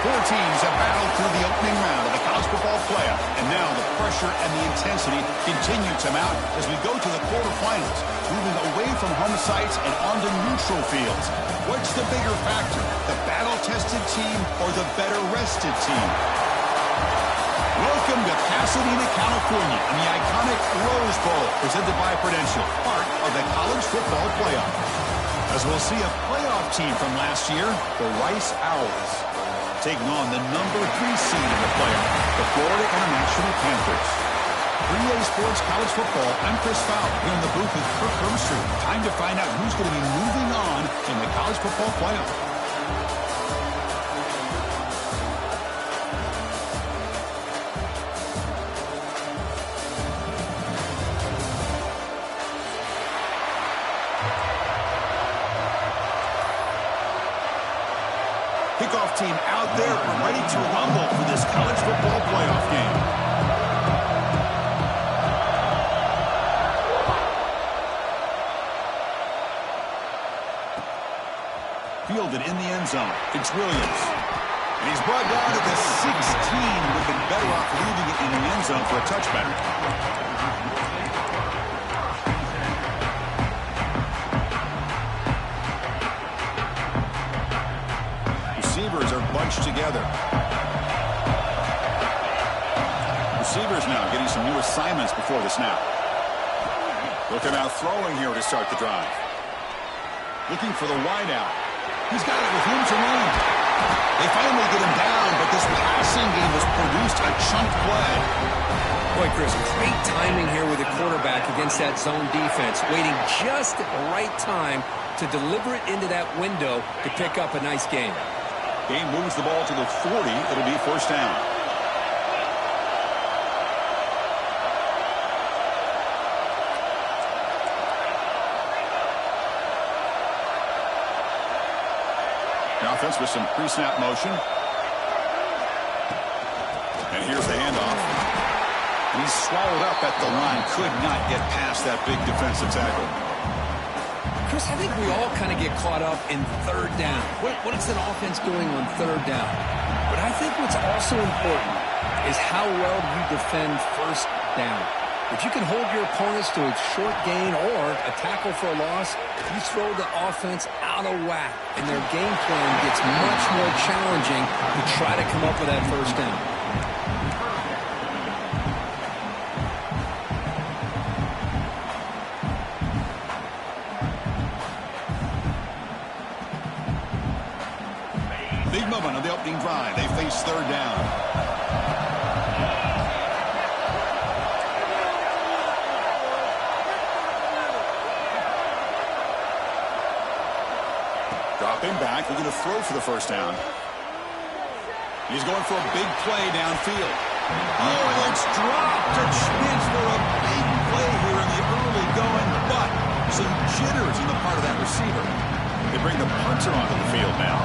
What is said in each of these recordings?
Four teams have battled through the opening round of the college football playoff, and now the pressure and the intensity continue to mount as we go to the quarterfinals, moving away from home sites and onto neutral fields. What's the bigger factor, the battle-tested team or the better-rested team? Welcome to Pasadena, California, in the iconic Rose Bowl, presented by Prudential, part of the college football playoff. As we'll see a playoff team from last year, the Rice Owls, taking on the number 3 seed in the playoff, the Florida International Panthers. 3A Sports College Football, I'm Chris Fowler, here in the booth with Kirk Hermstreet. Time to find out who's going to be moving on in the college football playoff. Kickoff team out there, ready to rumble for this college football playoff game. Fielded in the end zone. It's Williams. And he's brought down to the 16. Would have been better off leaving it in the end zone for a touchback. Receivers are bunched together. Receivers now getting some new assignments before the snap. Looking out throwing here to start the drive. Looking for the wideout. He's got it with room to run. They finally get him down, but this passing game has produced a chunk play. Boy, Chris, great timing here with the quarterback against that zone defense, waiting just at the right time to deliver it into that window to pick up a nice gain. Game moves the ball to the 40. It'll be first down. The offense with some pre-snap motion. And here's the handoff. And he's swallowed up at the line. Could not get past that big defensive tackle. Chris, I think we all kind of get caught up in third down. What is an offense doing on third down? But I think what's also important is how well you defend first down. If you can hold your opponents to a short gain or a tackle for a loss, you throw the offense out of whack, and their game plan gets much more challenging to try to come up with that first down. Big moment on the opening drive. They face third down. Dropping back. We're going to throw for the first down. He's going for a big play downfield. Oh, it's dropped to Schmitz for a big play here in the early going, but some jitters in the part of that receiver. They bring the punter onto the field now.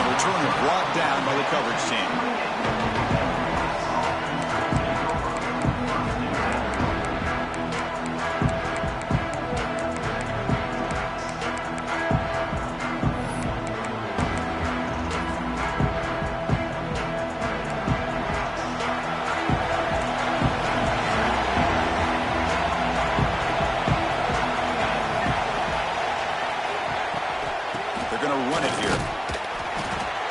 Return brought down by the coverage team. They're going to run it here.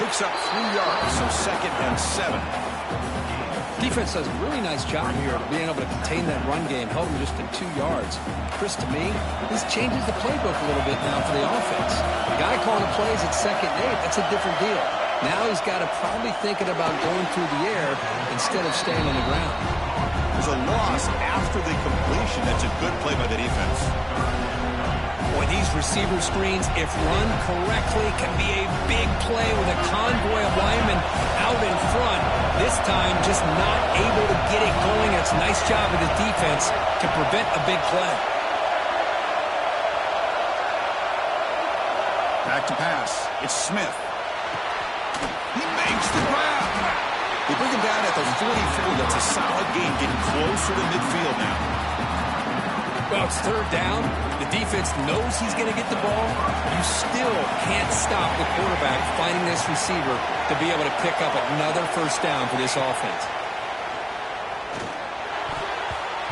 Picks up 3 yards, so 2nd and 7. Defense does a really nice job here of being able to contain that run game, held them just to 2 yards. Chris, to me, this changes the playbook a little bit now for the offense. The guy calling the plays at 2nd and 8, that's a different deal. Now he's got to probably thinking about going through the air instead of staying on the ground. There's a loss after the completion. That's a good play by the defense. Boy, these receiver screens, if run correctly, can be a big play with a convoy of linemen out in front. This time, just not able to get it going. It's a nice job of the defense to prevent a big play. Back to pass. It's Smith. He makes the grab. They bring him down at the 44. That's a solid gain, getting closer to midfield now. Well, it's third down. The defense knows he's going to get the ball. You still can't stop the quarterback finding this receiver to be able to pick up another first down for this offense.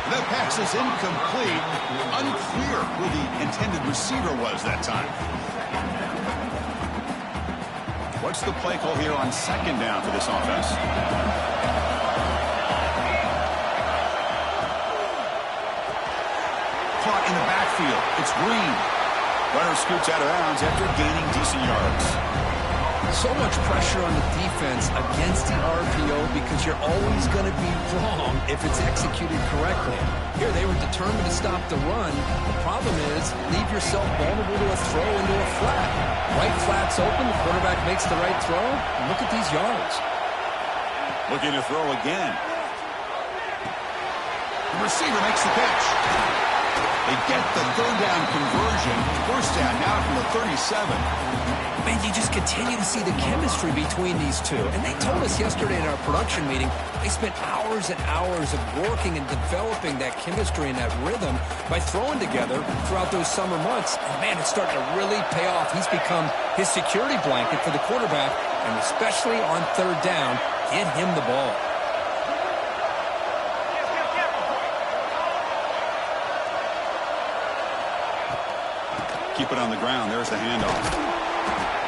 That pass is incomplete. Unclear who the intended receiver was that time. What's the play call here on second down for this offense? Caught in the backfield. It's Green. Runner scoots out of bounds after gaining decent yards. So much pressure on the defense against the RPO because you're always going to be wrong if it's executed correctly. Here, they were determined to stop the run. The problem is, leave yourself vulnerable to a throw into a flat. Right flat's open, the quarterback makes the right throw. Look at these yards. Looking to throw again. The receiver makes the pitch. They get the third down conversion. First down now from the 37. Man, you just continue to see the chemistry between these two. And they told us yesterday in our production meeting, they spent hours and hours of working and developing that chemistry and that rhythm by throwing together throughout those summer months. And man, it's starting to really pay off. He's become his security blanket for the quarterback, and especially on third down, get him the ball. Keep it on the ground. There's the handoff.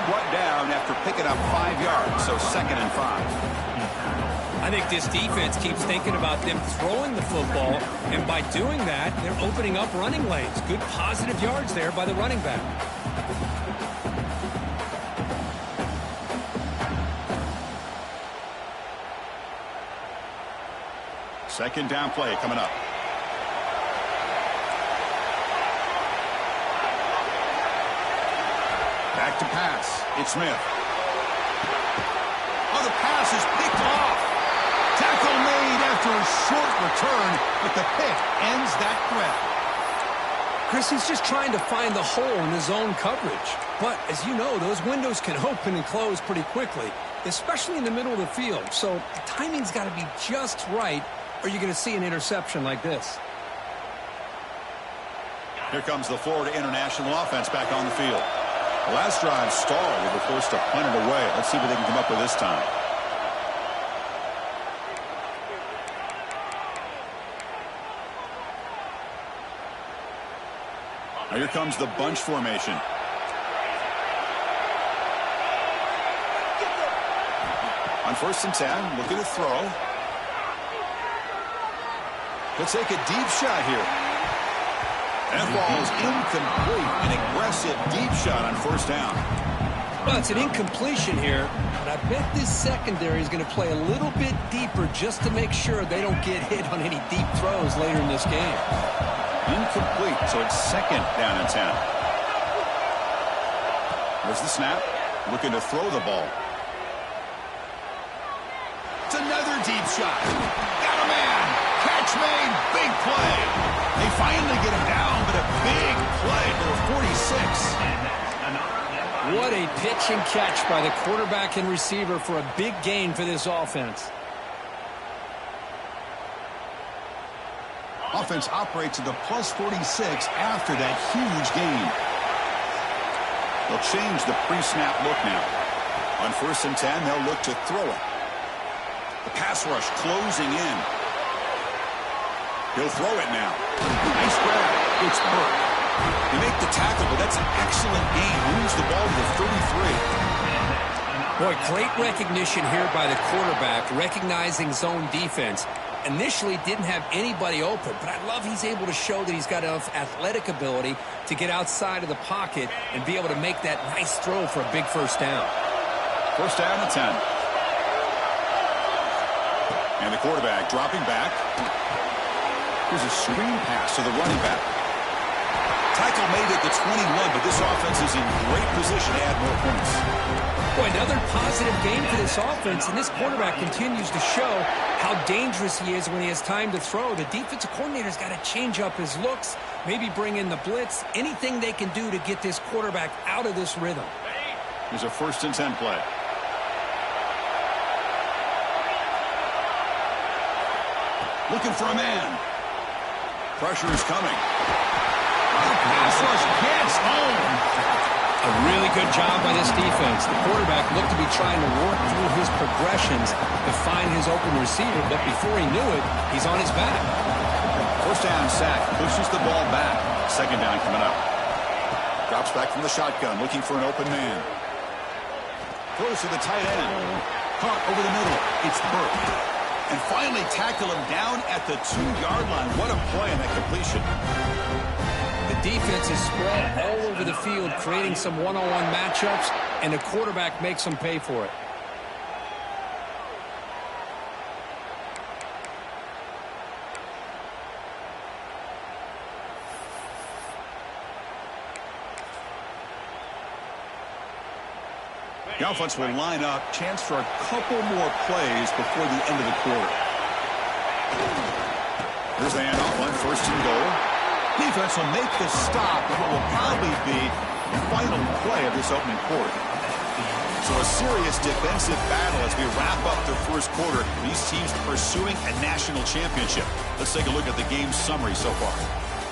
Brought down after picking up 5 yards, so 2nd and 5. I think this defense keeps thinking about them throwing the football, and by doing that, they're opening up running lanes. Good positive yards there by the running back. Second down play coming up. Back to pass. It's Smith. Oh, the pass is picked off. Tackle made after a short return, but the pick ends that threat. Chris, he's just trying to find the hole in his own coverage. But, as you know, those windows can open and close pretty quickly, especially in the middle of the field. So the timing's got to be just right, or you're going to see an interception like this. Here comes the Florida International offense back on the field. The last drive stalled. They were forced to punt it away. Let's see what they can come up with this time. Now here comes the bunch formation. On 1st and 10, looking to throw. He'll take a deep shot here. That ball is incomplete. An aggressive deep shot on 1st down. Well, it's an incompletion here, but I bet this secondary is going to play a little bit deeper just to make sure they don't get hit on any deep throws later in this game. Incomplete, so it's 2nd down and 10. There's the snap. Looking to throw the ball. It's another deep shot. Got a man. Catch made. Big play. They finally get him down, but a big play for the 46. What a pitch and catch by the quarterback and receiver for a big gain for this offense. Offense operates at the plus 46 after that huge gain. They'll change the pre-snap look now. On 1st and 10, they'll look to throw it. The pass rush closing in. He'll throw it now. Nice grab. It's Burke. They make the tackle, but that's an excellent gain. Moves the ball to the 33. Boy, great recognition here by the quarterback, recognizing zone defense. Initially didn't have anybody open, but I love he's able to show that he's got enough athletic ability to get outside of the pocket and be able to make that nice throw for a big first down. 1st down and 10. And the quarterback dropping back. Here's a screen pass to the running back. Tackle made at the 21, but this offense is in great position to add more points. Boy, another positive game for this offense, and this quarterback continues to show how dangerous he is when he has time to throw. The defensive coordinator's got to change up his looks, maybe bring in the blitz, anything they can do to get this quarterback out of this rhythm. Here's a 1st and 10 play. Looking for a man. Pressure is coming. Pass rush gets home. A really good job by this defense. The quarterback looked to be trying to work through his progressions to find his open receiver, but before he knew it, he's on his back. First down sack, pushes the ball back. Second down coming up. Drops back from the shotgun, looking for an open man. Throws to the tight end. Caught over the middle. It's Burke. And finally tackle him down at the 2-yard line. What a play on that completion. The defense is spread all over the field, creating some one-on-one matchups, and the quarterback makes them pay for it. The offense will line up. Chance for a couple more plays before the end of the quarter. Here's the handoff on first and goal. Defense will make the stop of what will probably be the final play of this opening quarter. So a serious defensive battle as we wrap up the first quarter. These teams pursuing a national championship. Let's take a look at the game summary so far.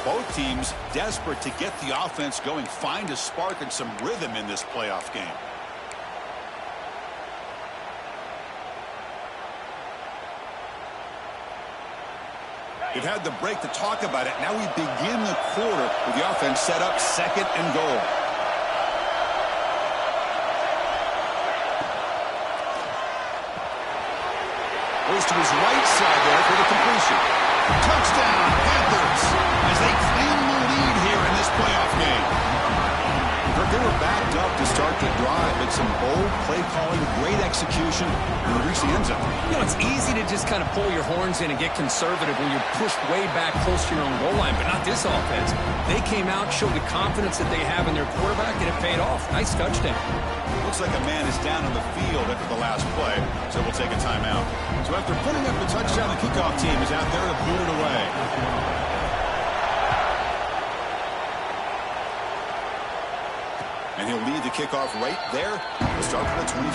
Both teams desperate to get the offense going, find a spark and some rhythm in this playoff game. We've had the break to talk about it. Now we begin the quarter with the offense set up second and goal. Goes to his right side there for the completion. Touchdown, Panthers, as they claim the lead here in this playoff game. They were backed up to start the drive, but some bold play calling, great execution, and they reach the end zone. You know, it's easy to just kind of pull your horns in and get conservative when you're pushed way back close to your own goal line, but not this offense. They came out, showed the confidence that they have in their quarterback, and it paid off. Nice touchdown. Looks like a man is down on the field after the last play, so we'll take a timeout. So after putting up the touchdown, the kickoff team is out there to boot it away. And he'll lead the kickoff right there. We'll start from the 25.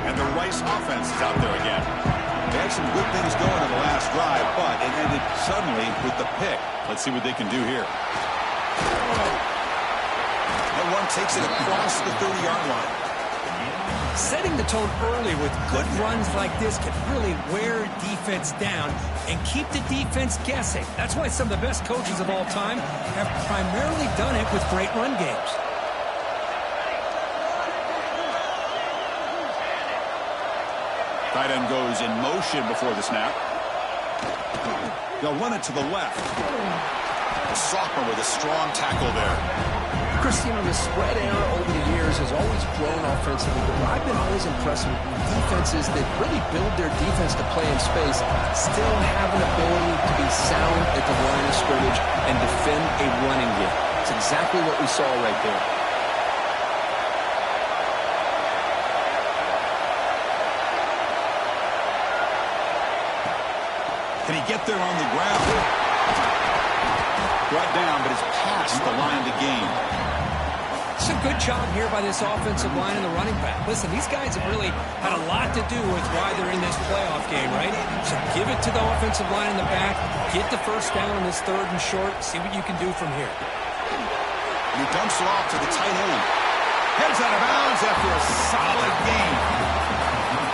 And the Rice offense is out there again. They had some good things going on the last drive, but it ended suddenly with the pick. Let's see what they can do here. And one takes it across the 30-yard line. Setting the tone early with good runs like this can really wear defense down and keep the defense guessing. That's why some of the best coaches of all time have primarily done it with great run games. Tight end goes in motion before the snap. They'll run it to the left. The sophomore with a strong tackle there. Christian, the spread era over the years has always grown offensively, but I've been always impressed with defenses that really build their defense to play in space, still have an ability to be sound at the line of scrimmage and defend a running game. It's exactly what we saw right there. Can he get there on the ground? Brought down, but it's past the line to gain. It's a good job here by this offensive line and the running back. Listen, these guys have really had a lot to do with why they're in this playoff game, right? So give it to the offensive line in the back, get the first down on this third and short, see what you can do from here. And he dumps it off to the tight end. Heads out of bounds after a solid game.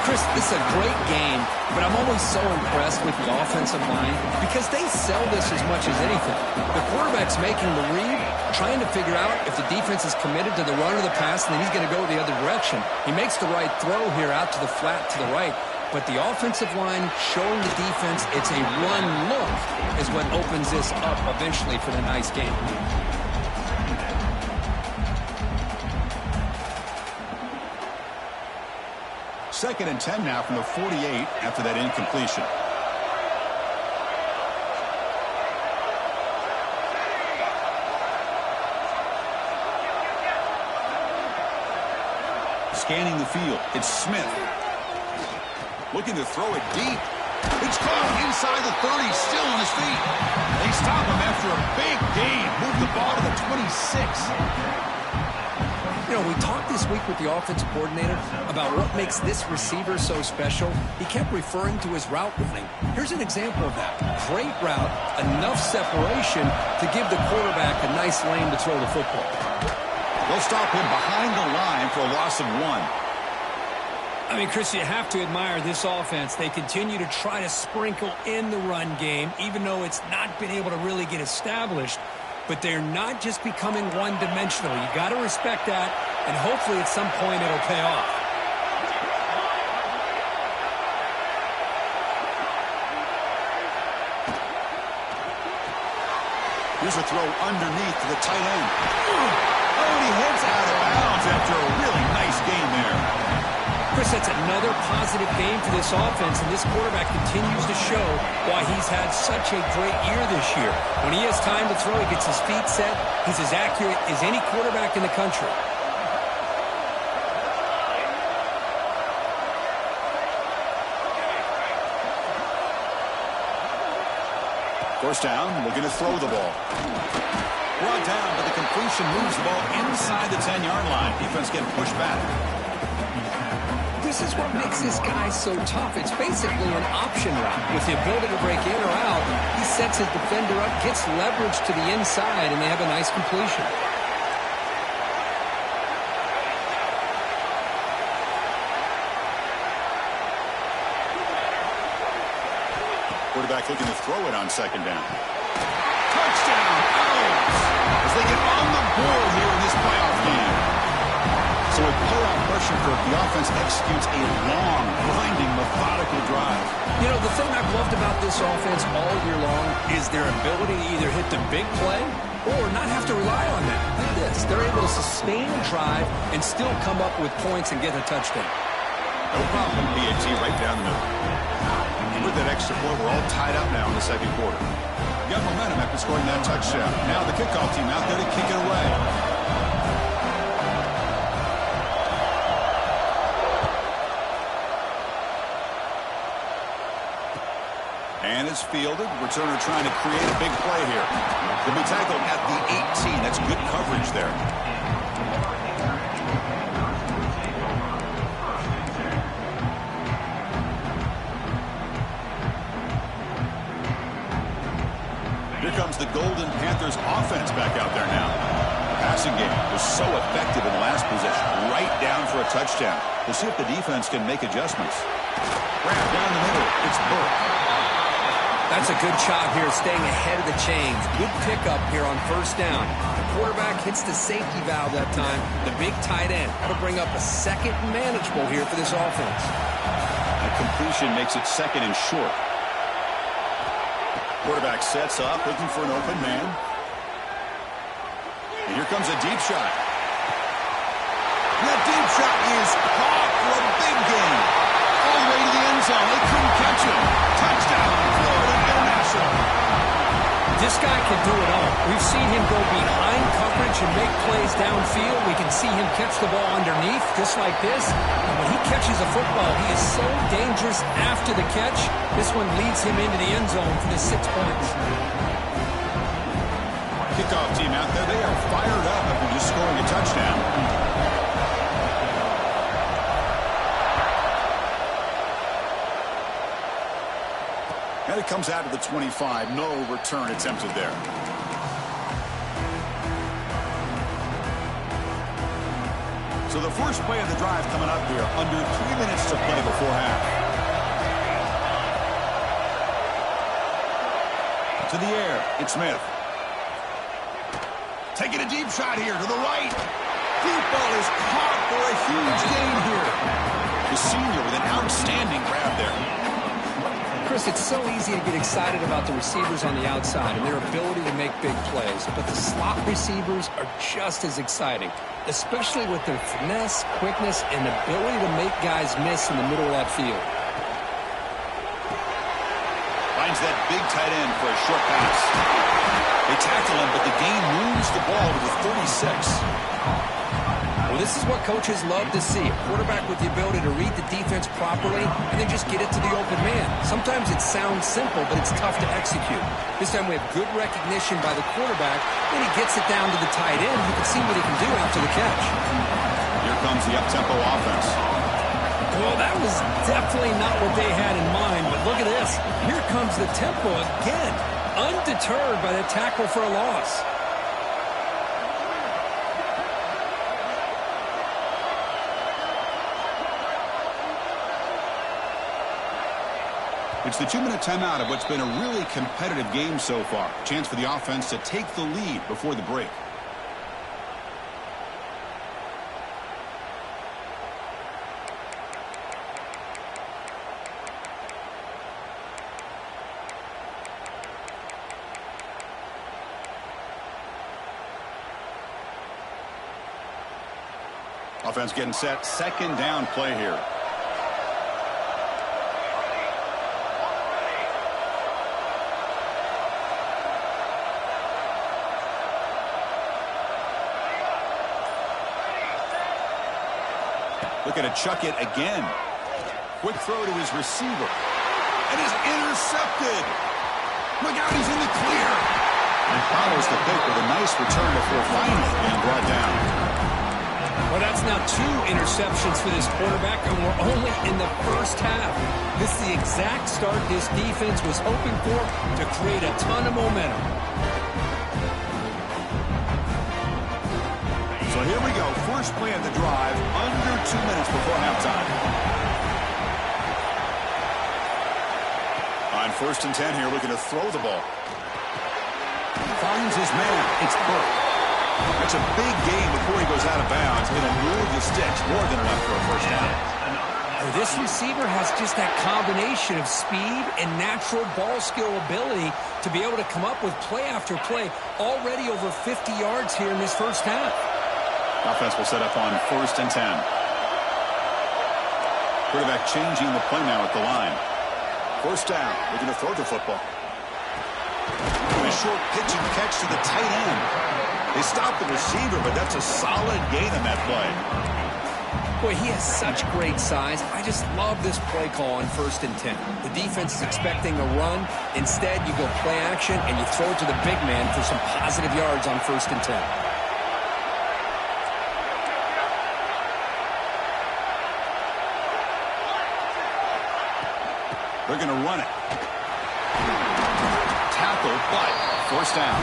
Chris, this is a great game, but I'm always so impressed with the offensive line because they sell this as much as anything. The quarterback's making the read, trying to figure out if the defense is committed to the run or the pass, and then he's going to go the other direction. He makes the right throw here out to the flat to the right, but the offensive line showing the defense it's a run look is what opens this up eventually for the nice game. Second and 10 now from the 48 after that incompletion. Scanning the field, it's Smith. Looking to throw it deep. It's caught inside the 30, still on his feet. They stop him after a big gain. Move the ball to the 26. You know, we talked this week with the offensive coordinator about what makes this receiver so special. He kept referring to his route running. Here's an example of that. Great route, enough separation to give the quarterback a nice lane to throw the football. They'll stop him behind the line for a loss of 1. I mean, Chris, you have to admire this offense. They continue to try to sprinkle in the run game, even though it's not been able to really get established. But they're not just becoming one-dimensional. You got to respect that, and hopefully at some point it'll pay off. Here's a throw underneath to the tight end. Oh, and he heads out of bounds after a really nice game there. Chris, that's another positive game for this offense, and this quarterback continues to show why he's had such a great year this year. When he has time to throw, he gets his feet set. He's as accurate as any quarterback in the country. First down, looking to throw the ball. Brought down, but the completion moves the ball inside the 10-yard line. Defense getting pushed back. This is what makes this guy so tough. It's basically an option route. With the ability to break in or out, he sets his defender up, gets leverage to the inside, and they have a nice completion. Quarterback looking to throw it on second down. Touchdown, Owls! As they get on the board here in this playoff game. So with playoff pressure, the offense executes a long, grinding, methodical drive. You know, the thing I've loved about this offense all year long is their ability to either hit the big play or not have to rely on that. Like this. They're able to sustain a drive and still come up with points and get a touchdown. No problem, PAT, right down the middle. And with that extra point, we're all tied up now in the second quarter. Got momentum after scoring that touchdown. Now the kickoff team out there to kick it away. And it's fielded. Returner trying to create a big play here. He'll be tackled at the 18. That's good coverage there. Here comes the Golden Panthers offense back out there now. The passing game was so effective in the last possession. Right down for a touchdown. We'll see if the defense can make adjustments. Grab down the middle. It's Burke. That's a good job here, staying ahead of the chains. Good pickup here on first down. The quarterback hits the safety valve that time. The big tight end. That'll bring up a second manageable here for this offense. A completion makes it second and short. Quarterback sets up, looking for an open man. And here comes a deep shot. That deep shot is caught for a big gain. All the way to the end zone. They couldn't catch him. Touchdown, Florida International. This guy can do it all. We've seen him go behind coverage and make plays downfield. We can see him catch the ball underneath, just like this. And when he catches a football, he is so dangerous after the catch. This one leads him into the end zone for the 6 points. Kickoff team out there, they are fired up after just scoring a touchdown. And it comes out of the 25. No return attempted there. So the first play of the drive coming up here. Under 3 minutes to play before half. To the air. It's Smith. Taking a deep shot here to the right. Deep ball is caught for a huge gain here. The senior with an outstanding grab there. Chris, it's so easy to get excited about the receivers on the outside and their ability to make big plays, but the slot receivers are just as exciting, especially with their finesse, quickness, and ability to make guys miss in the middle of that field. Finds that big tight end for a short pass. They tackle him, but the gain moves the ball to the 36. Well, this is what coaches love to see. A quarterback with the ability to read the defense properly and then just get it to the open man. Sometimes it sounds simple, but it's tough to execute. This time we have good recognition by the quarterback. When he gets it down to the tight end, you can see what he can do after the catch. Here comes the up-tempo offense. Well, that was definitely not what they had in mind, but look at this. Here comes the tempo again, undeterred by the tackle for a loss. It's the 2-minute timeout of what's been a really competitive game so far. Chance for the offense to take the lead before the break. Offense getting set. Second down play here. Looking to chuck it again. Quick throw to his receiver. And is intercepted. Look out, he's in the clear. And follows the pick with a nice return before finally being brought down. Well, that's now 2 interceptions for this quarterback, and we're only in the first half. This is the exact start this defense was hoping for to create a ton of momentum. So here we go. First play of the drive, under 2 minutes before halftime. On 1st and 10 here, looking to throw the ball. Finds his man. It's Burke. That's a big gain before he goes out of bounds. It'll move the sticks more than enough for a first down. This receiver has just that combination of speed and natural ball skill ability to be able to come up with play after play. Already over 50 yards here in this first half. Offense will set up on 1st and 10. Quarterback changing the play now at the line. 1st down, looking to throw the football. A short pitch and catch to the tight end. They stopped the receiver, but that's a solid gain on that play. Boy, he has such great size. I just love this play call on 1st and 10. The defense is expecting a run. Instead, you go play action, and you throw it to the big man for some positive yards on 1st and 10. They're going to run it. Tackle, but 1st down.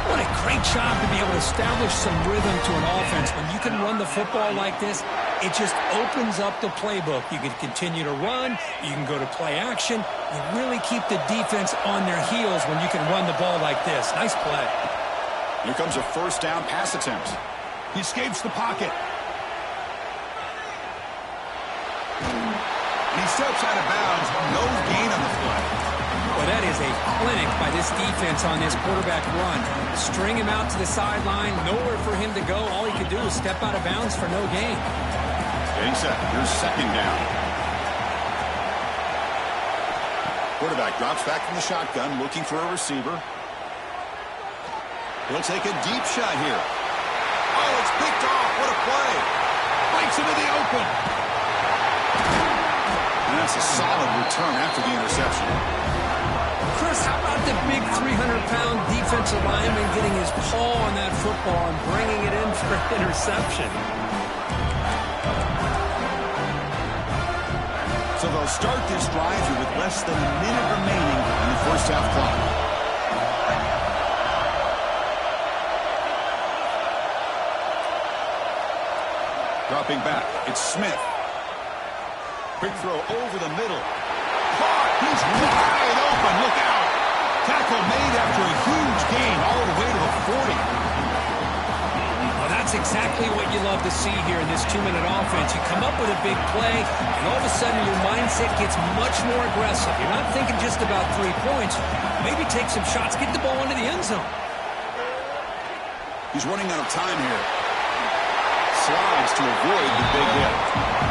What a great job to be able to establish some rhythm to an offense. When you can run the football like this, it just opens up the playbook. You can continue to run. You can go to play action. You really keep the defense on their heels when you can run the ball like this. Nice play. Here comes a 1st down pass attempt. He escapes the pocket. And he steps out of bounds. No gain on the play. Well, that is a clinic by this defense on this quarterback run. String him out to the sideline, nowhere for him to go. All he could do is step out of bounds for no gain. Getting set. Here's 2nd down. Quarterback drops back from the shotgun, looking for a receiver. He'll take a deep shot here. Oh, it's picked off. What a play. Breaks into the open. And that's a solid return after the interception. Chris, how about the big 300-pound defensive lineman getting his paw on that football and bringing it in for an interception? So they'll start this drive here with less than a minute remaining in the first half clock. Dropping back, it's Smith. Quick throw over the middle. Caught! He's wide open. Look out! Tackle made after a huge gain all the way to the 40. Well, that's exactly what you love to see here in this 2-minute offense. You come up with a big play, and all of a sudden your mindset gets much more aggressive. You're not thinking just about 3 points. Maybe take some shots, get the ball into the end zone. He's running out of time here. Slides to avoid the big hit.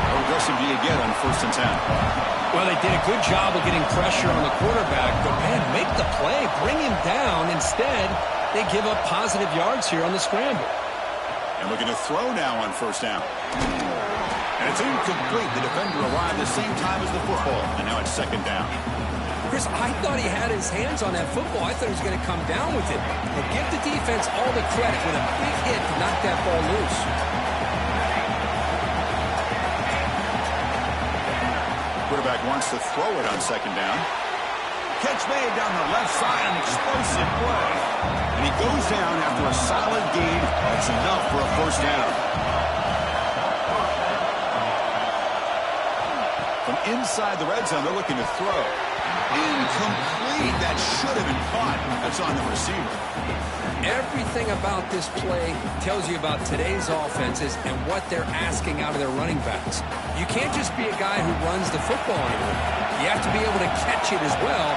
How aggressive do you get on 1st and 10? Well, they did a good job of getting pressure on the quarterback, but, man, make the play, bring him down. Instead, they give up positive yards here on the scramble. And looking to throw now on first down. And it's incomplete. The defender arrived the same time as the football. And now it's second down. Chris, I thought he had his hands on that football. I thought he was going to come down with it. But give the defense all the credit with a big hit to knock that ball loose. Quarterback wants to throw it on second down. Catch made down the left side, an explosive play. And he goes down after a solid gain. That's enough for a first down. From inside the red zone, they're looking to throw. Incomplete. That should have been caught. That's on the receiver. Everything about this play tells you about today's offenses and what they're asking out of their running backs. You can't just be a guy who runs the football anymore. You have to be able to catch it as well,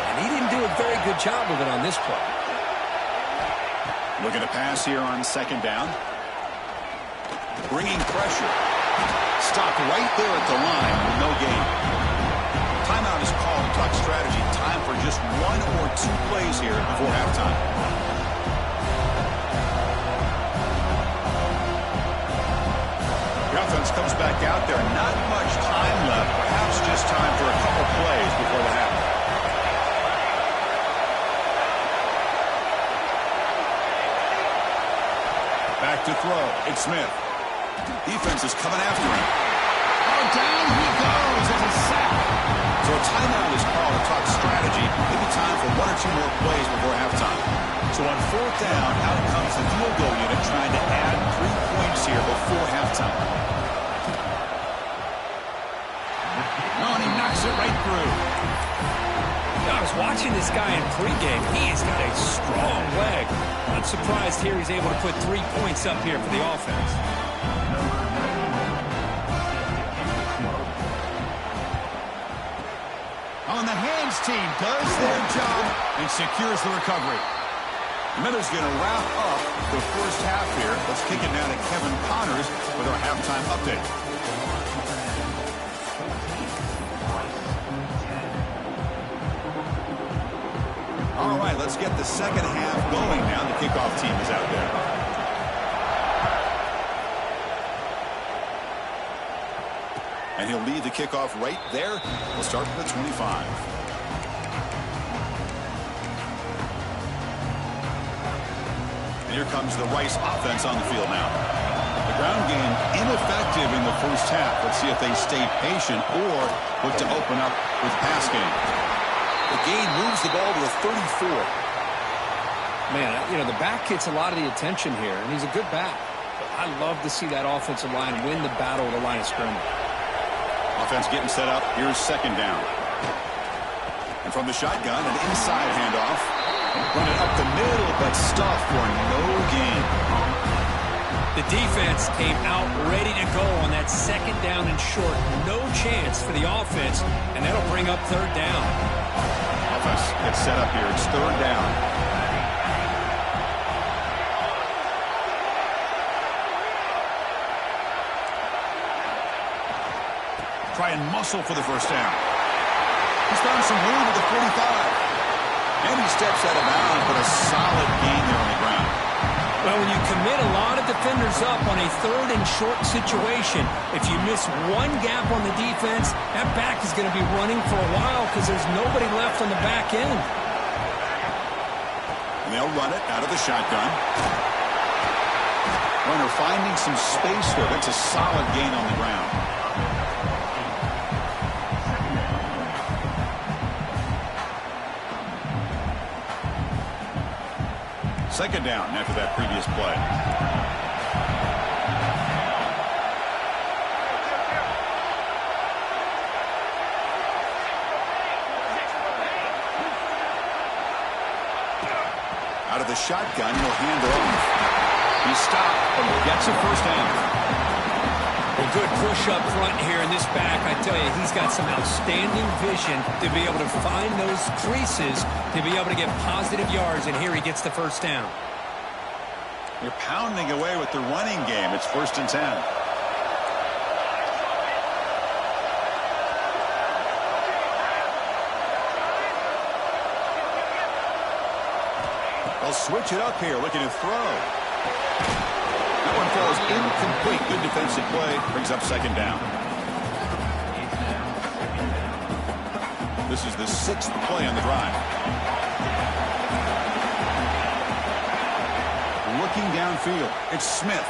and he didn't do a very good job of it on this play. Looking to pass here on second down. Bringing pressure. Stopped right there at the line with no gain. Timeout is called to talk strategy. Time for just one or two plays here before halftime. The offense comes back out there. Not much time left. Perhaps just time for a couple plays before the half. Back to throw. It's Smith. Defense is coming after him. Oh, down he goes. It's a sack. So a timeout is called to talk strategy. Maybe time for one or two more plays before halftime. So on fourth down, out comes the field goal unit trying to add 3 points here before halftime. Oh, and he knocks it right through. I was watching this guy in pregame. He has got a strong leg. Not surprised here he's able to put 3 points up here for the offense. On the hands team does their job and secures the recovery. Miller's going to wrap up the first half here. Let's kick it now to Kevin Connors with our halftime update. All right, let's get the second half going now. The kickoff team is out there. And he'll lead the kickoff right there. We'll start with the 25. And here comes the Rice offense on the field now. The ground game ineffective in the first half. Let's see if they stay patient or look to open up with pass game. The gain moves the ball to the 34. Man, you know, the back gets a lot of the attention here, and he's a good back. But I love to see that offensive line win the battle of the line of scrimmage. Offense getting set up. Here's second down. And from the shotgun, an inside handoff. Run it up the middle, but stuffed for no gain. The defense came out ready to go on that second down and short. No chance for the offense, and that'll bring up third down. Offense gets set up here. It's third down. Try and muscle for the first down. He's found some room at the 45. And he steps out of bounds, but a solid gain there on the ground. Well, when you commit a lot of defenders up on a third and short situation, if you miss one gap on the defense, that back is going to be running for a while because there's nobody left on the back end. And they'll run it out of the shotgun. Runner finding some space there. That's a solid gain on the ground. Second down after that previous play. Out of the shotgun, he'll hand it off. He stopped and gets a first down. A good push up front here in this back. I tell you, he's got some outstanding vision to be able to find those creases, to be able to get positive yards, and here he gets the first down. You're pounding away with the running game. It's 1st and 10. They'll switch it up here, looking to throw. That one football is incomplete. Good defensive play. Brings up second down. This is the 6th play on the drive. Looking downfield. It's Smith.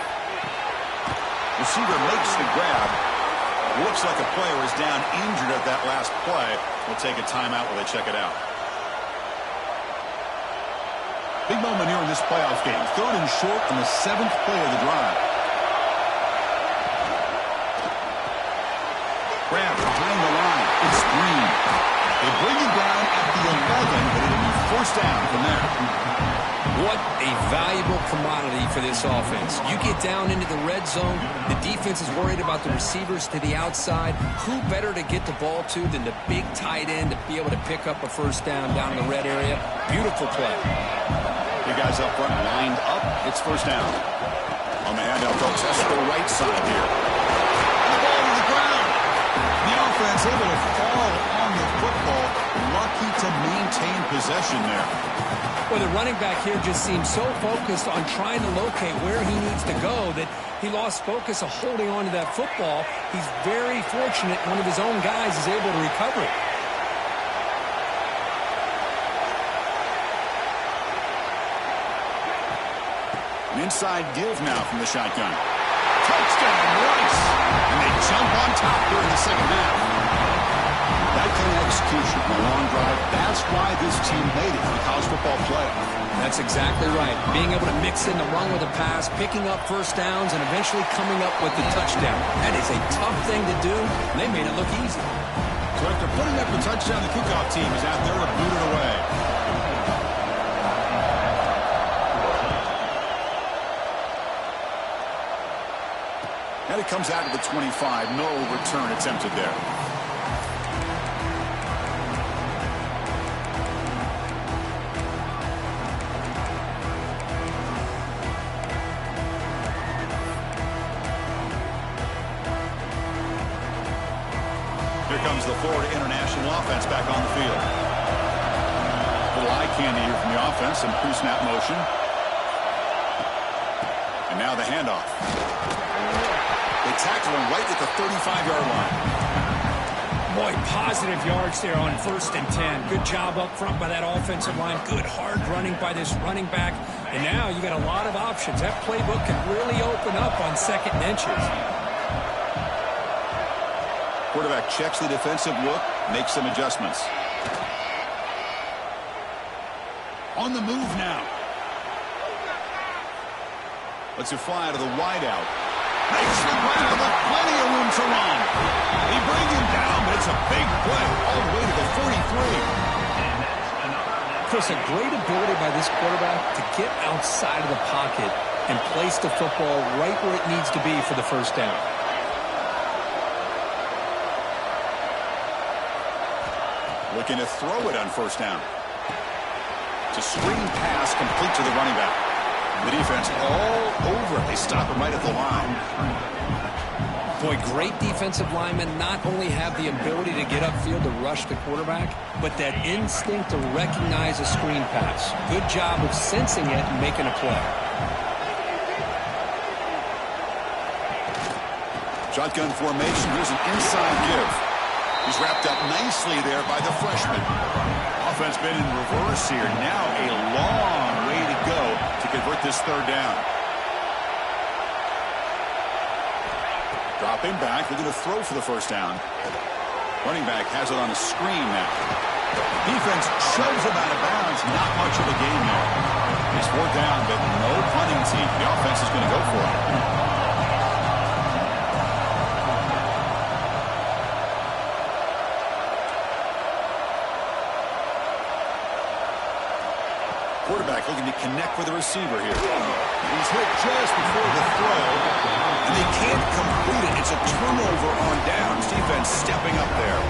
Receiver makes the grab. Looks like a player is down injured at that last play. We'll take a timeout while they check it out. Big moment here in this playoff game. 3rd and short on the 7th play of the drive. Grab behind the line. It's Green. They bring him down at the 11, but it'll be first down from there. What a valuable commodity for this offense. You get down into the red zone, the defense is worried about the receivers to the outside. Who better to get the ball to than the big tight end to be able to pick up a first down in the red area? Beautiful play. The guys up front lined up. It's first down. On the handoff, they'll test the right side here. And the ball to the ground. The offense able to fall on the football. Lucky to maintain possession there. Well, the running back here just seems so focused on trying to locate where he needs to go that he lost focus of holding on to that football. He's very fortunate one of his own guys is able to recover it. An inside give now from the shotgun. Touchdown, Rice! And they jump on top here in the second half. That kind of execution on a long drive, that's why this team made it to the college football playoff. That's exactly right. Being able to mix in the run with a pass, picking up first downs, and eventually coming up with the touchdown. That is a tough thing to do, and they made it look easy. So after putting up the touchdown, the kickoff team is out there to boot it away. And it comes out to the 25. No return attempted there. Here comes the Florida International offense back on the field. A little eye candy here from the offense. Some pre-snap motion. And now the handoff. They tackle him right at the 35-yard line. Boy, positive yards there on 1st and 10. Good job up front by that offensive line. Good hard running by this running back. And now you got a lot of options. That playbook can really open up on 2nd and inches. Quarterback checks the defensive look, makes some adjustments. On the move now. Lets it fly to the wideout. Makes the ground with plenty of room to run. They bring him down, but it's a big play all the way to the 43. Chris, a great ability by this quarterback to get outside of the pocket and place the football right where it needs to be for the first down. Looking to throw it on first down. It's a screen pass complete to the running back. The defense all over it. They stop him right at the line. Boy, great defensive linemen not only have the ability to get upfield to rush the quarterback, but that instinct to recognize a screen pass. Good job of sensing it and making a play. Shotgun formation. Here's an inside give. He's wrapped up nicely there by the freshman. Offense been in reverse here. Now a long way to go to convert this 3rd down. Dropping back. They're going to throw for the first down. Running back has it on a screen now. Defense shoves him out of bounds. Not much of a game there. He's 4th down, but no punting team. The offense is going to go for it. Quarterback looking to connect with the receiver here. He's hit just before the throw, and they can't complete it. It's a turnover on downs. Defense stepping up there.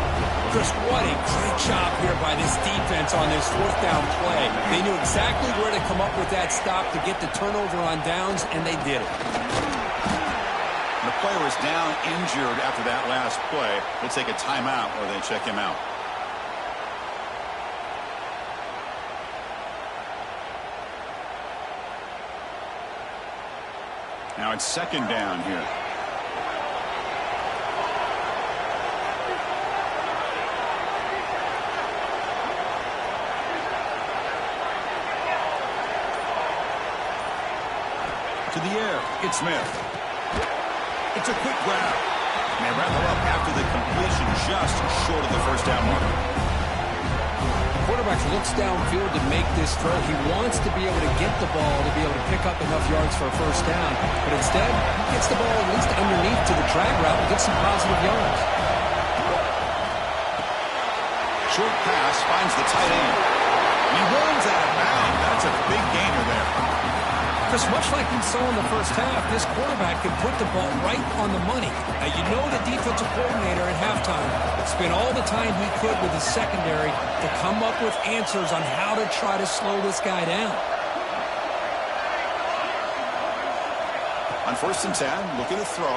Chris, what a great job here by this defense on this 4th down play. They knew exactly where to come up with that stop to get the turnover on downs, and they did it. The player is down injured after that last play. We'll take a timeout or they check him out. Now it's second down here. To the air, it's Smith. It's a quick grab. And they wrap it up after the completion just short of the first down mark. Quarterback looks downfield to make this throw. He wants to be able to get the ball to be able to pick up enough yards for a first down. But instead, he gets the ball at least underneath to the drag route and gets some positive yards. Short pass finds the tight end. And he runs out of bounds. That's a big gainer there. Chris, much like we saw in the first half, this quarterback can put the ball right on the money. Now, you know the defensive coordinator at halftime spent all the time he could with his secondary to come up with answers on how to try to slow this guy down. On 1st and 10, looking to throw.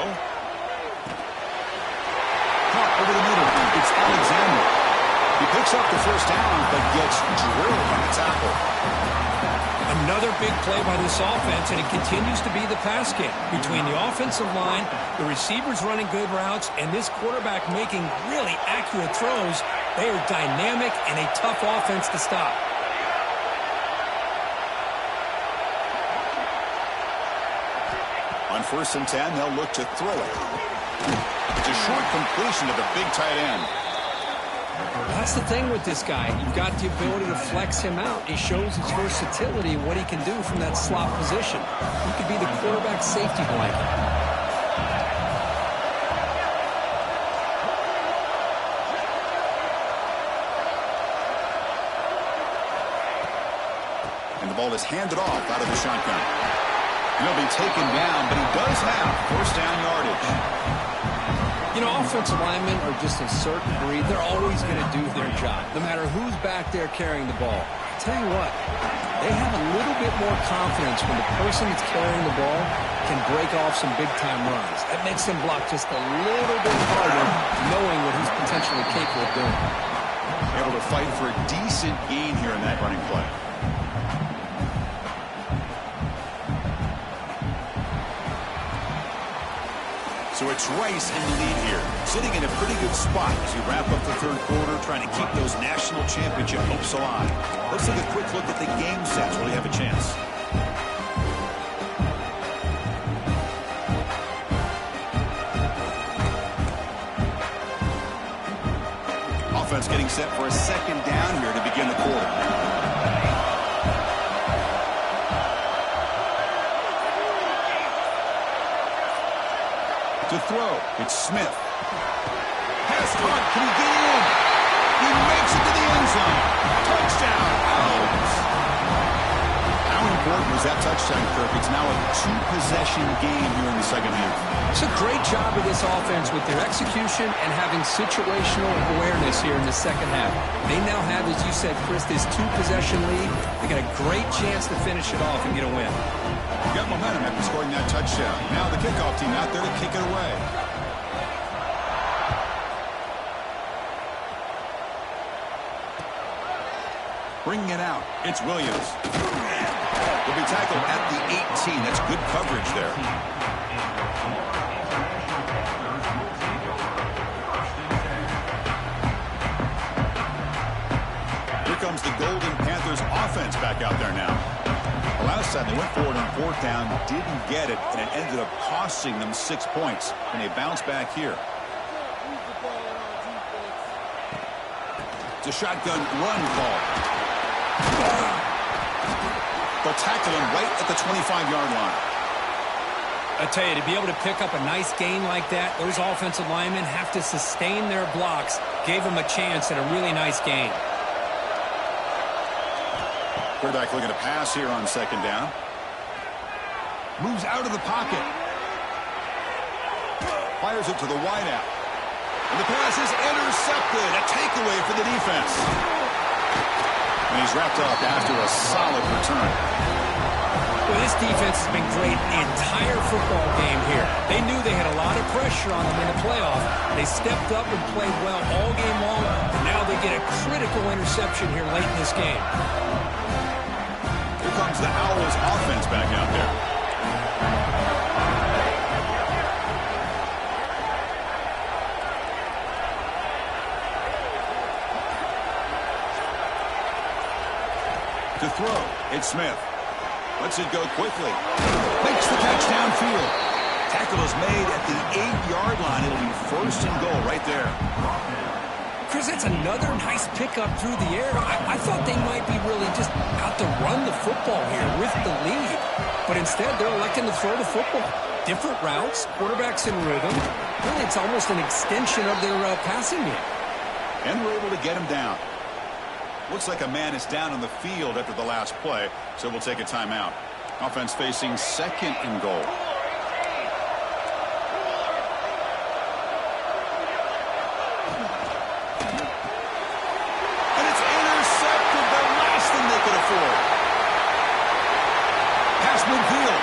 Caught over the middle. It's Alexander. He picks up the first down, but gets drilled on the tackle. Another big play by this offense, and it continues to be the pass game. Between the offensive line, the receivers running good routes, and this quarterback making really accurate throws, they are dynamic and a tough offense to stop. On 1st and 10, they'll look to throw it. It's a short completion to the big tight end. That's the thing with this guy. You've got the ability to flex him out. He shows his versatility, what he can do from that slot position. He could be the quarterback's safety blanket. And the ball is handed off out of the shotgun. He'll be taken down, but he does have first down yardage. You know, offensive linemen are just a certain breed. They're always going to do their job, no matter who's back there carrying the ball. I'll tell you what, they have a little bit more confidence when the person that's carrying the ball can break off some big-time runs. That makes them block just a little bit harder, knowing what he's potentially capable of doing. Able to fight for a decent gain here in that running play. So it's Rice in the lead here, sitting in a pretty good spot as we wrap up the third quarter, trying to keep those national championship hopes alive. Let's take a quick look at the game stats where they have a chance. Offense getting set for a second down here to begin the quarter. To throw, it's Smith. Pass caught, can he get in? He makes it to the end zone. Touchdown, Owls. How important was that touchdown, Kirk? It's now a two-possession game here in the second half. It's a great job of this offense with their execution and having situational awareness here in the second half. They now have, as you said, Chris, this two-possession lead. They got a great chance to finish it off and get a win. Got momentum after scoring that touchdown. Now the kickoff team out there to kick it away. Bringing it out, it's Williams. Will be tackled at the 18. That's good coverage there. Here comes the Golden Panthers offense back out there now. Last time they went forward on 4th down, didn't get it, and it ended up costing them 6 points. And they bounce back here. It's a shotgun run call. They'll tackle him right at the 25-yard line. I tell you, to be able to pick up a nice gain like that, those offensive linemen have to sustain their blocks. Gave them a chance at a really nice gain. Quarterback looking to pass here on second down. Moves out of the pocket. Fires it to the wideout. And the pass is intercepted. A takeaway for the defense. And he's wrapped up after a solid return. Well, this defense has been great the entire football game here. They knew they had a lot of pressure on them in the playoff. They stepped up and played well all game long. And now they get a critical interception here late in this game. Here comes the Owls offense back out there. To throw, it's Smith. Lets it go quickly. Makes the catch downfield. Tackle is made at the 8-yard line. It'll be first and goal right there. Chris, that's another nice pickup through the air. I thought they might be really just out to run the football here with the lead. But instead, they're electing to throw the football. Different routes, quarterbacks in rhythm. Really, it's almost an extension of their passing game. And we're able to get him down. Looks like a man is down on the field after the last play, so we'll take a timeout. Offense facing second and goal. And it's intercepted, the last thing they could afford. Pass midfield,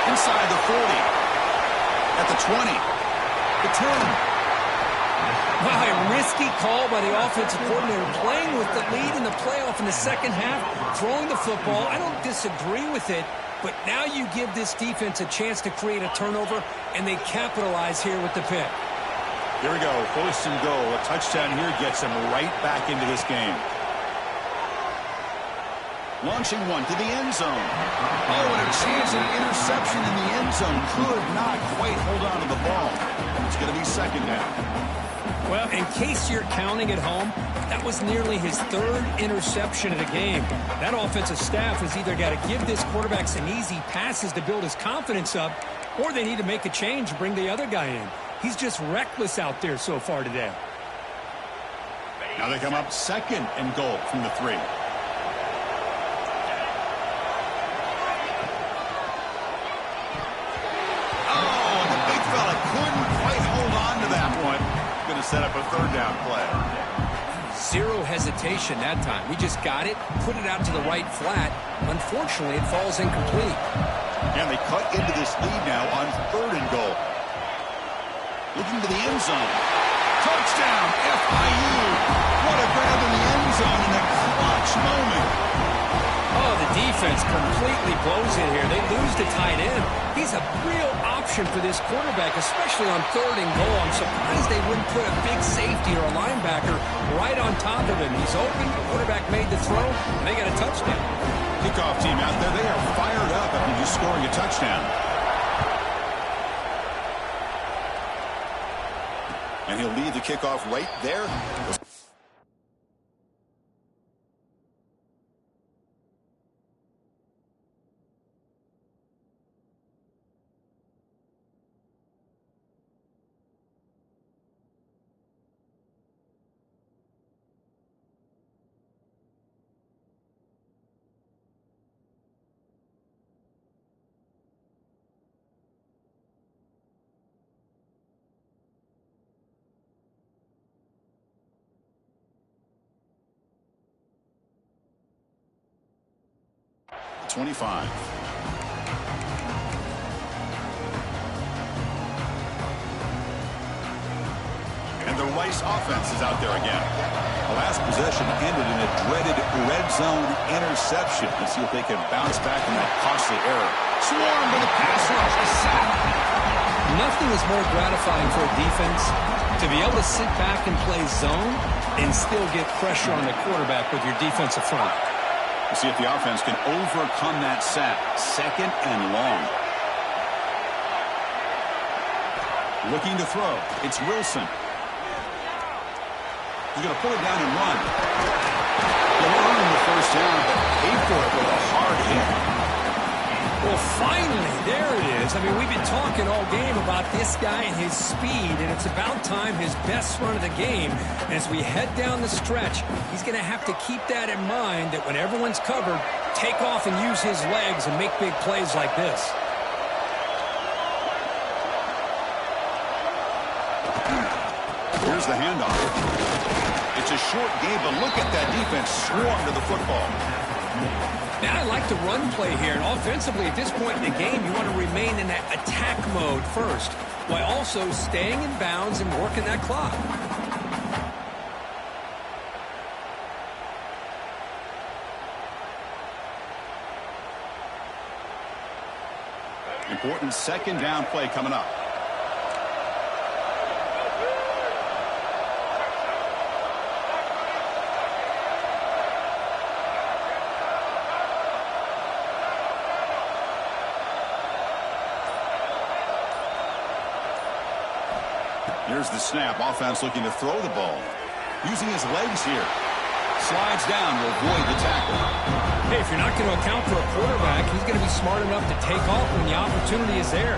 inside the 40, at the 20, the 10. Wow, a risky call by the offensive coordinator, playing with the lead in the playoff in the second half, throwing the football. I don't disagree with it, but now you give this defense a chance to create a turnover, and they capitalize here with the pick. Here we go, first and goal. A touchdown here gets them right back into this game. Launching one to the end zone. Oh, and a chance at an interception in the end zone. Could not quite hold on to the ball. It's going to be second down. Well, in case you're counting at home, that was nearly his third interception of the game. That offensive staff has either got to give this quarterback some easy passes to build his confidence up, or they need to make a change and bring the other guy in. He's just reckless out there so far today. Now they come up second and goal from the 3. Oh, and the big fella couldn't quite hold on to that one. Going to set up a third down play. Zero hesitation that time. We just got it, put it out to the right flat. Unfortunately, it falls incomplete. And they cut into this lead now on third and goal. Looking to the end zone. Touchdown, FIU. What a grab in the end zone in a clutch moment. Oh, the defense completely blows it here. They lose the tight end. He's a real option for this quarterback, especially on third and goal. I'm surprised they wouldn't put a big safety or a linebacker right on top of him. He's open, the quarterback made the throw, and they got a touchdown. Kickoff team out there, they are fired up after just scoring a touchdown. And he'll lead the kickoff right there. .25. And the Rice offense is out there again. The last possession ended in a dreaded red zone interception. Let's see if they can bounce back from that costly error. Swarmed by the pass rush, a sack. Nothing is more gratifying for a defense to be able to sit back and play zone and still get pressure on the quarterback with your defensive front. We'll see if the offense can overcome that sack. Second and long. Looking to throw. It's Wilson. He's going to pull it down and run. He'll earn the first down, but paid for it with a hard hit. Well, finally, there it is. I mean, we've been talking all game about this guy and his speed, and it's about time his best run of the game. And as we head down the stretch, he's going to have to keep that in mind, that when everyone's covered, take off and use his legs and make big plays like this. Here's the handoff. It's a short game, but look at that defense swarm to the football. Now, I like the run play here, and offensively at this point in the game, you want to remain in that attack mode first, while also staying in bounds and working that clock. Important second down play coming up. Here's the snap. Offense looking to throw the ball. Using his legs here. Slides down to avoid the tackle. Hey, if you're not going to account for a quarterback, he's going to be smart enough to take off when the opportunity is there.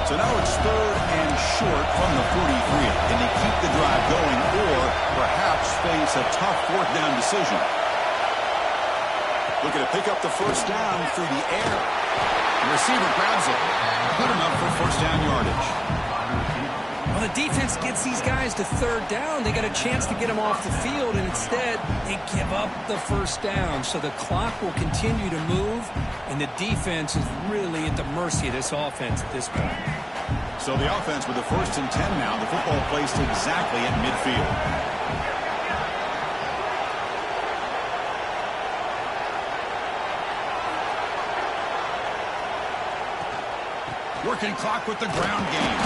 So now it's 3rd and short from the 43. Can they keep the drive going or perhaps face a tough 4th down decision? Looking to pick up the 1st down through the air. The receiver grabs it. Good enough for 1st down yardage. Well, the defense gets these guys to 3rd down. They got a chance to get them off the field, and instead they give up the 1st down. So the clock will continue to move, and the defense is really at the mercy of this offense at this point. So the offense with the 1st and 10 now. The football placed exactly at midfield. Working clock with the ground game.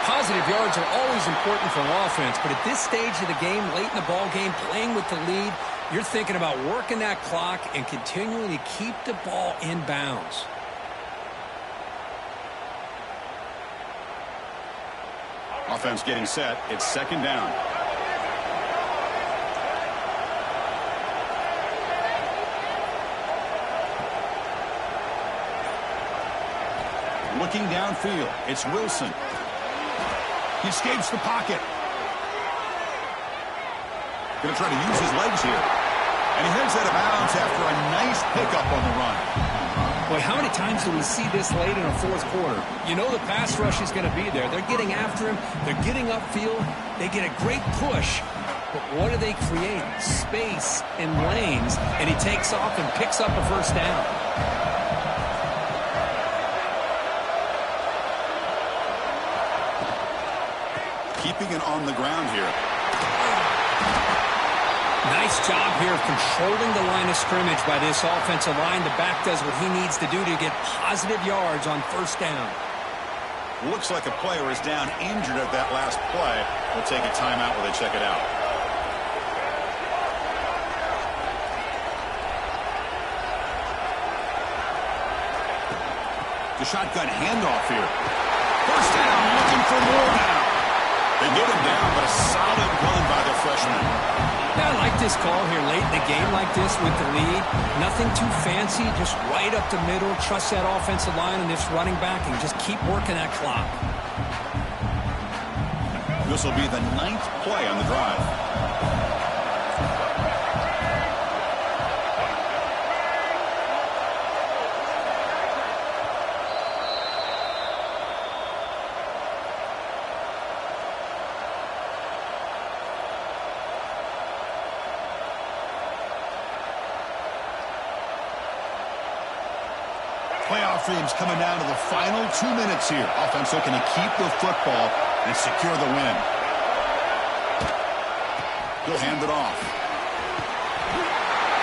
Positive yards are always important for an offense, but at this stage of the game, late in the ball game, playing with the lead, you're thinking about working that clock and continuing to keep the ball in bounds. Offense getting set. It's 2nd down. Looking downfield. It's Wilson. He escapes the pocket. Going to try to use his legs here. And he heads out of bounds after a nice pickup on the run. Boy, how many times do we see this late in a 4th quarter? You know the pass rush is going to be there. They're getting after him. They're getting upfield. They get a great push. But what do they create? Space and lanes. And he takes off and picks up a 1st down. Keeping it on the ground here. Nice job here of controlling the line of scrimmage by this offensive line. The back does what he needs to do to get positive yards on 1st down. Looks like a player is down injured at that last play. We'll take a timeout while they check it out. The shotgun handoff here. 1st down, looking for more now. They get him down, but a solid run by the freshman. Yeah, I like this call here late in the game like this with the lead. Nothing too fancy, just right up the middle. Trust that offensive line and this running back and just keep working that clock. This will be the 9th play on the drive. Playoff dreams coming down to the final 2 minutes here. Offense looking to keep the football and secure the win. He'll hand it off.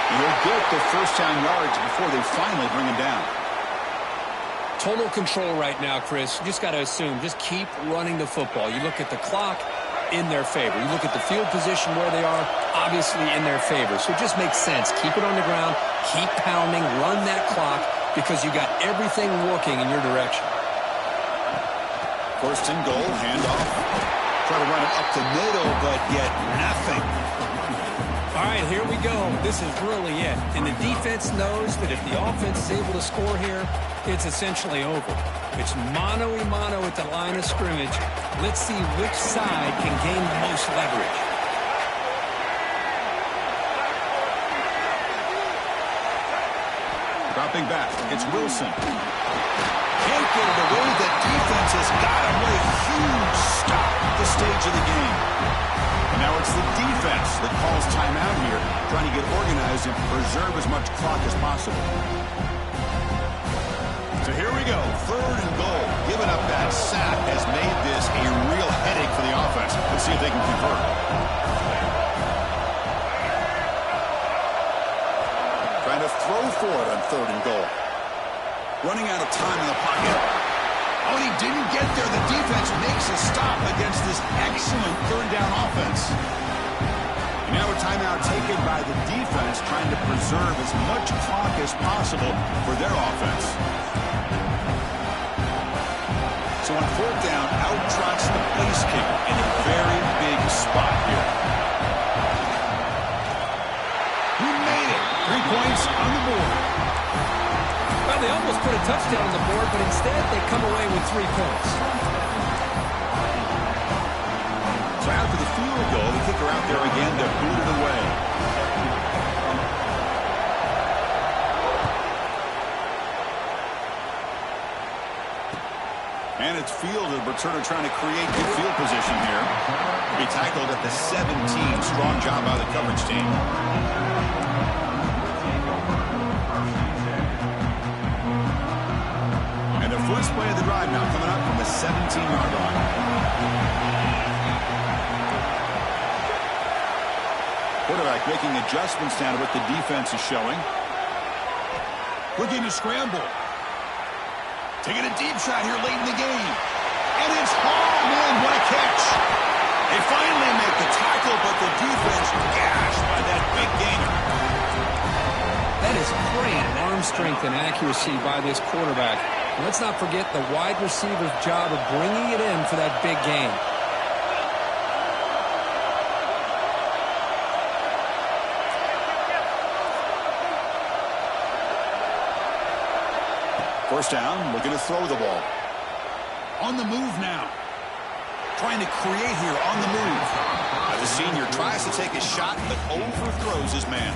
And he'll get the 1st down yards before they finally bring him down. Total control right now, Chris. You just got to assume. Just keep running the football. You look at the clock, in their favor. You look at the field position where they are, obviously in their favor. So it just makes sense. Keep it on the ground. Keep pounding. Run that clock. Because you got everything working in your direction. 1st and goal, handoff. Try to run it up the middle, but get nothing. All right, here we go. This is really it. And the defense knows that if the offense is able to score here, it's essentially over. It's mano-a-mano at the line of scrimmage. Let's see which side can gain the most leverage. Dropping back, it's Wilson. Can't get it away. The defense has got him with a huge stop at this stage of the game. And now it's the defense that calls timeout here, trying to get organized and preserve as much clock as possible. So here we go, 3rd and goal. Giving up that sack has made this a real headache for the offense. Let's see if they can convert. Trying to throw for it on 3rd and goal. Running out of time in the pocket. Oh, and he didn't get there. The defense makes a stop against this excellent 3rd down offense. And Now a timeout taken by the defense, trying to preserve as much clock as possible for their offense. So on fourth down, out trots the place kicker in a very big spot here. He made it. 3 points on the board. Well, they almost put a touchdown on the board, but instead they come away with 3 points. So after the field goal, the kicker out there again to boot it away. And it's fielded. Returner trying to create good field position here. He tackled at the 17. Strong job by the coverage team. And the first play of the drive now coming up from the 17-yard line. Quarterback making adjustments down to what the defense is showing. Looking to scramble. Taking a deep shot here late in the game. And it's home in. What a catch. They finally make the tackle, but the defense gashed by that big gainer. That is great arm strength and accuracy by this quarterback. And let's not forget the wide receiver's job of bringing it in for that big gain. First down, looking to throw the ball. On the move now. Trying to create here on the move. The senior tries to take a shot, but overthrows his man.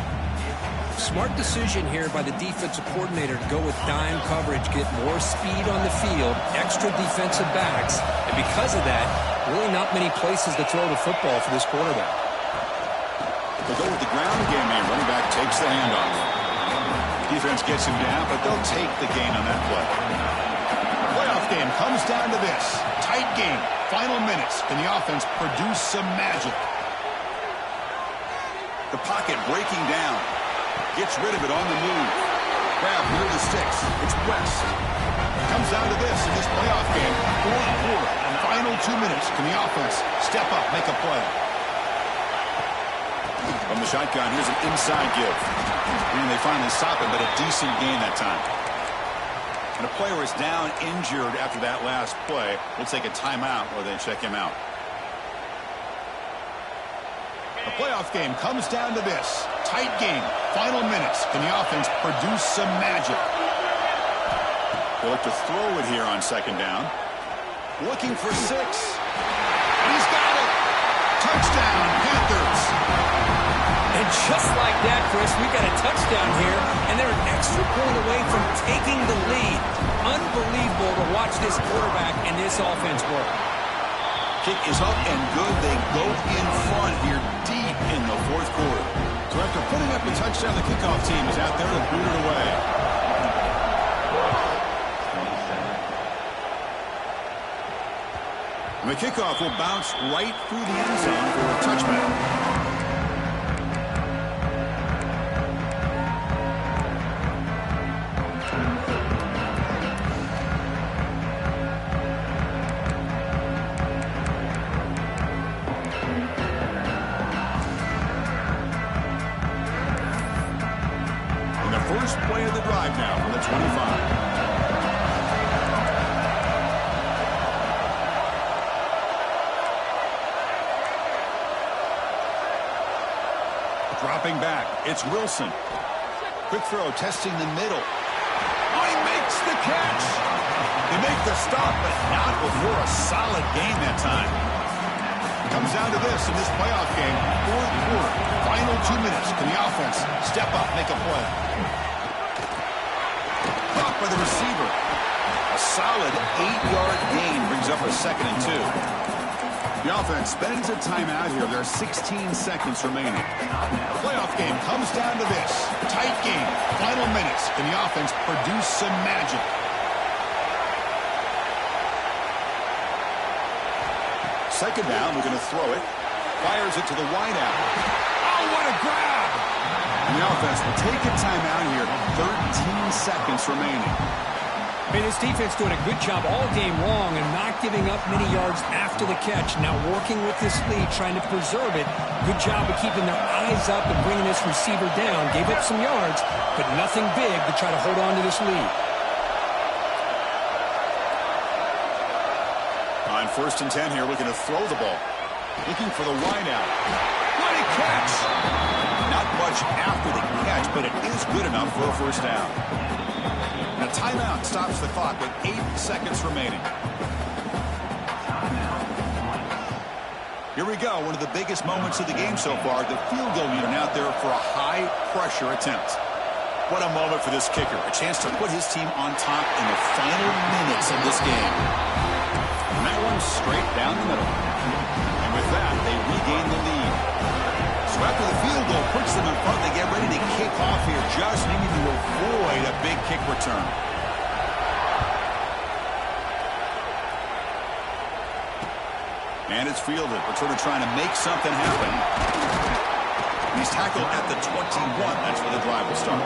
Smart decision here by the defensive coordinator to go with dime coverage, get more speed on the field, extra defensive backs, and because of that, really not many places to throw the football for this quarterback. They'll go with the ground game here. Running back takes the handoff. Defense gets him down, but they'll take the gain on that play. Playoff game comes down to this. Tight game. Final minutes. Can the offense produce some magic? The pocket breaking down. Gets rid of it on the move. Grab near the sticks. It's West. Comes down to this in this playoff game. Fourth quarter. Final 2 minutes. Can the offense step up, make a play? From the shotgun, here's an inside give. And they finally stop it, but a decent gain that time. And a player is down injured after that last play. We'll take a timeout or then check him out. The playoff game comes down to this. Tight game. Final minutes. Can the offense produce some magic? They'll look to throw it here on second down. Looking for 6. He's got it. Touchdown, Panthers. And just like that, Chris, we got a touchdown here, and they're an extra point away from taking the lead. Unbelievable to watch this quarterback and this offense work. Kick is up and good. They go in front here deep in the fourth quarter. So after putting up a touchdown, the kickoff team is out there to boot it away. And the kickoff will bounce right through the end zone for a touchback. First play of the drive now from the 25. Dropping back, it's Wilson. Quick throw, testing the middle. Oh, he makes the catch. They make the stop, but not before a solid gain that time. Comes down to this in this playoff game. Fourth quarter, final 2 minutes. Can the offense step up, make a play? Caught by the receiver. A solid 8-yard gain brings up a 2nd and 2. The offense spends a timeout here. There are 16 seconds remaining. The playoff game comes down to this. Tight game, final minutes. Can the offense produce some magic? Second down, we're going to throw it. Fires it to the wideout. Oh, what a grab! And the offense will take a timeout here. 13 seconds remaining. Hey, this defense doing a good job all game long and not giving up many yards after the catch. Now working with this lead, trying to preserve it. Good job of keeping their eyes up and bringing this receiver down. Gave up some yards, but nothing big to try to hold on to this lead. On 1st and 10 here, looking to throw the ball. Looking for the wide out. What a catch! Not much after the catch, but it is good enough for a first down. And a timeout stops the clock with 8 seconds remaining. Here we go, one of the biggest moments of the game so far. The field goal unit out there for a high-pressure attempt. What a moment for this kicker. A chance to put his team on top in the final minutes of this game. And that one's straight down the middle. And with that, they regain the lead. So after the field goal puts them in front, they get ready to kick off here, just needing to avoid a big kick return. And it's fielded. Returner trying to make something happen. He's tackled at the 21. That's where the drive will start.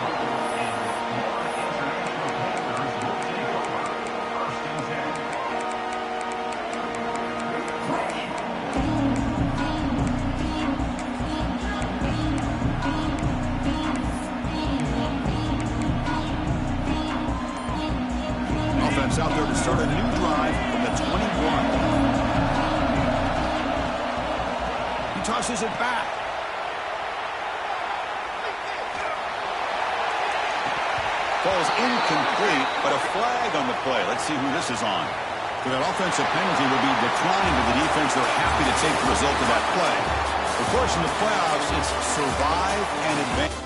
Offense out there to start a new drive from the 21. Tosses it back. Falls incomplete, but a flag on the play. Let's see who this is on. So that offensive penalty will be declined to the defense. They're happy to take the result of that play. Of course, in the playoffs, it's survive and advance.